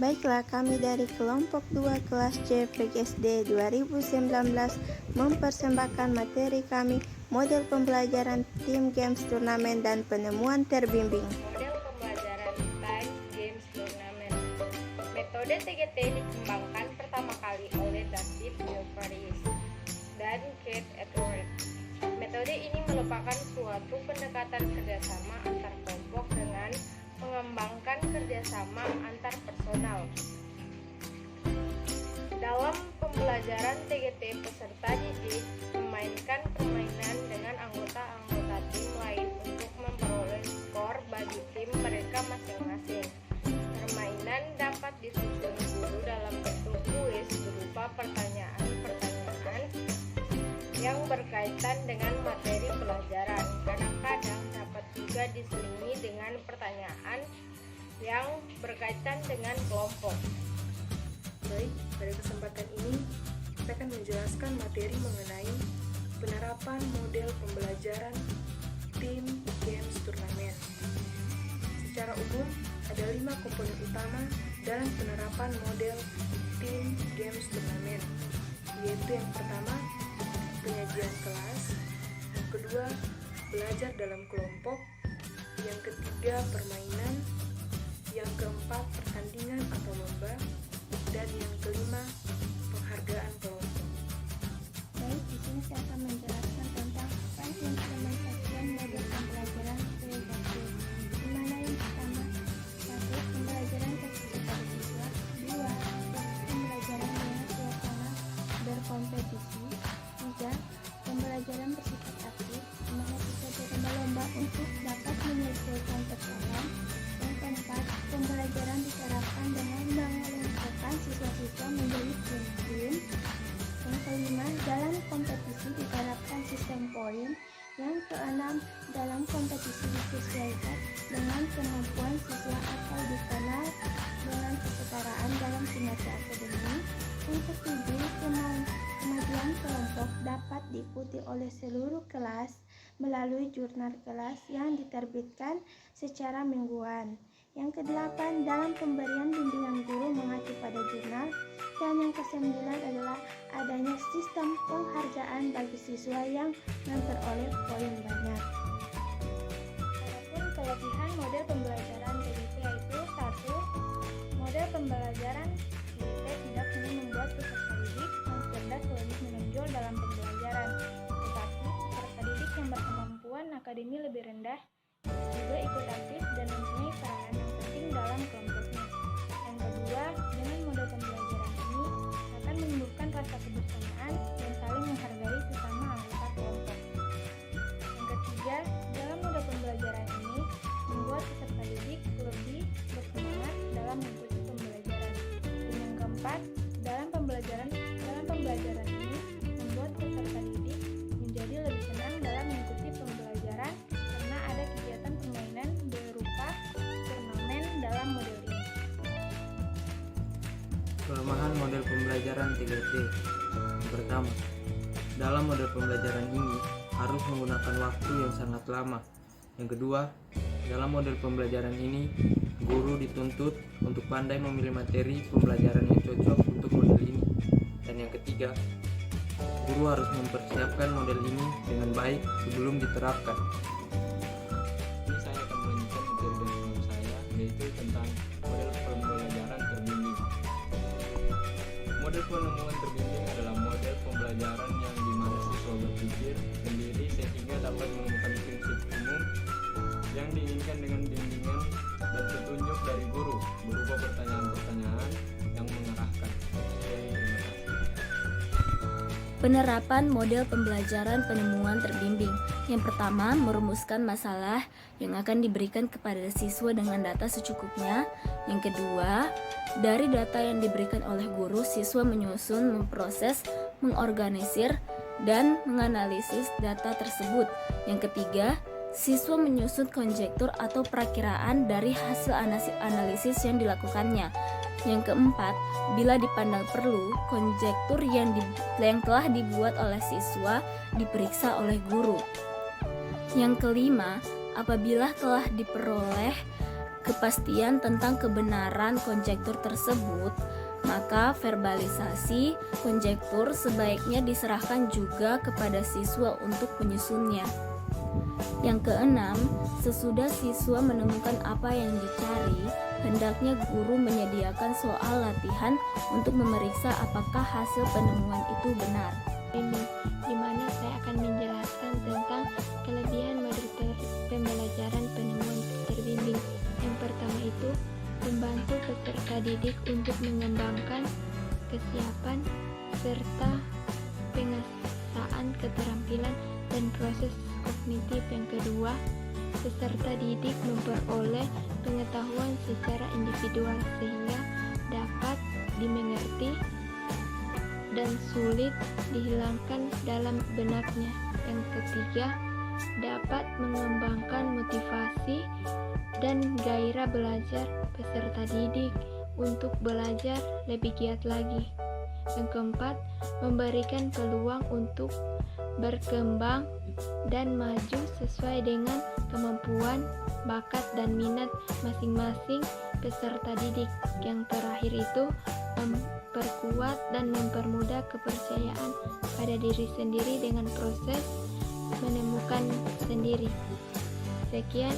Baiklah, kami dari kelompok 2 kelas C PGSD 2019 mempersembahkan materi kami, model pembelajaran tim games turnamen dan penemuan terbimbing. Model pembelajaran Time Games Turnamen. Metode TGT dikembangkan pertama kali oleh David Gilvaris dan Kate Edward. Metode ini merupakan suatu pendekatan kerjasama antar kelompok dengan mengembangkan kerjasama antar personal. Dalam pembelajaran TGT, peserta didik memainkan permainan dengan anggota-anggota tim lain untuk memperoleh skor bagi tim mereka masing-masing. Permainan dapat disusun guru dalam bentuk kuis berupa pertanyaan-pertanyaan yang berkaitan dengan materi pelajaran. Kadang-kadang dapat juga diselingi dengan pertanyaan yang berkaitan dengan kelompok. Baik, pada kesempatan ini kita akan menjelaskan materi mengenai penerapan model pembelajaran tim games turnamen. Secara umum, ada 5 komponen utama dalam penerapan model tim games turnamen, yaitu yang pertama, penyajian kelas, yang kedua, belajar dalam kelompok, yang ketiga, permainan, yang keempat, pertandingan atau lomba, dan yang kelima, penghargaan kelompok. Baik, di sini saya akan menjelaskan tentang implementasian model pembelajaran TGT, di mana yang pertama, 1. Pembelajaran kepada siswa, 2. Pembelajaran dengan suasana berkompetisi, 3. Pembelajaran bersifat aktif, di mana siswa berlomba-lomba untuk dapat menyelesaikan persoalan. Yang keempat, pembelajaran diterapkan dengan mengelompokkan siswa-siswa menjadi tim-tim. Yang kelima, dalam kompetisi diterapkan sistem poin. Yang keenam, dalam kompetisi disesuaikan dengan kemampuan siswa atau dikenal dengan kesetaraan dalam kinerja akademik. Yang ketujuh, kemajuan kelompok dapat diikuti oleh seluruh kelas melalui jurnal kelas yang diterbitkan secara mingguan. Yang kedelapan, dalam pemberian bimbingan guru mengacu pada jurnal. Dan yang kesembilan adalah adanya sistem penghargaan bagi siswa yang memperoleh poin banyak. Adapun kelebihan model pembelajaran TGT yaitu 1. Model pembelajaran TGT tidak hanya membuat peserta didik yang cerdas lebih menonjol dalam pembelajaran, tetapi peserta didik yang berkemampuan akademi lebih rendah juga ikut aktif dan mempunyai peranan yang penting dalam kelompoknya. Yang kedua, dengan model pembelajaran ini akan menumbuhkan rasa kebersamaan dan saling menghargai sesama anggota kelompok. Yang ketiga, dalam model pembelajaran ini membuat peserta didik lebih bersemangat dalam mengikuti pembelajaran. Dan yang keempat, dalam pembelajaran ini membuat peserta didik menjadi lebih senang dalam mengikuti pembelajaran karena ada kegiatan permainan berupa turnamen dalam model ini. Kelemahan model pembelajaran TGT. Yang pertama, dalam model pembelajaran ini harus menggunakan waktu yang sangat lama. Yang kedua, dalam model pembelajaran ini guru dituntut untuk pandai memilih materi pembelajaran yang cocok untuk model ini. Dan yang ketiga, guru harus mempersiapkan model ini dengan baik sebelum diterapkan. Ini saya akan melanjutkan materi dari guru saya, yaitu tentang model pembelajaran terbimbing. Model penemuan terbimbing adalah model pembelajaran yang dimana siswa berpikir sendiri sehingga dapat menemukan prinsip umum yang diinginkan dengan bimbingan dan petunjuk dari guru berupa pertanyaan-pertanyaan yang mengarahkan. Terima kasih. Penerapan model pembelajaran penemuan terbimbing. Yang pertama, merumuskan masalah yang akan diberikan kepada siswa dengan data secukupnya. Yang kedua, dari data yang diberikan oleh guru, siswa menyusun, memproses, mengorganisir, dan menganalisis data tersebut. Yang ketiga, siswa menyusun konjektur atau perakiraan dari hasil analisis yang dilakukannya. Yang keempat, bila dipandang perlu, konjektur yang telah dibuat oleh siswa diperiksa oleh guru. Yang kelima, apabila telah diperoleh kepastian tentang kebenaran konjektur tersebut, maka verbalisasi konjektur sebaiknya diserahkan juga kepada siswa untuk menyusunnya. Yang keenam, sesudah siswa menemukan apa yang dicari, hendaknya guru menyediakan soal latihan untuk memeriksa apakah hasil penemuan itu benar. Ini di mana saya akan menjelaskan tentang kelebihan model pembelajaran penemuan terbimbing. Yang pertama itu membantu peserta didik untuk mengembangkan kesiapan serta penguasaan keterampilan dan proses kognitif. Yang kedua, peserta didik memperoleh pengetahuan secara individual sehingga dapat dimengerti dan sulit dihilangkan dalam benaknya. Yang ketiga, dapat mengembangkan motivasi dan gairah belajar peserta didik untuk belajar lebih giat lagi. Yang keempat, memberikan peluang untuk berkembang dan maju sesuai dengan kemampuan, bakat, dan minat masing-masing peserta didik. Yang terakhir itu memperkuat dan mempermudah kepercayaan pada diri sendiri dengan proses menemukan sendiri. Sekian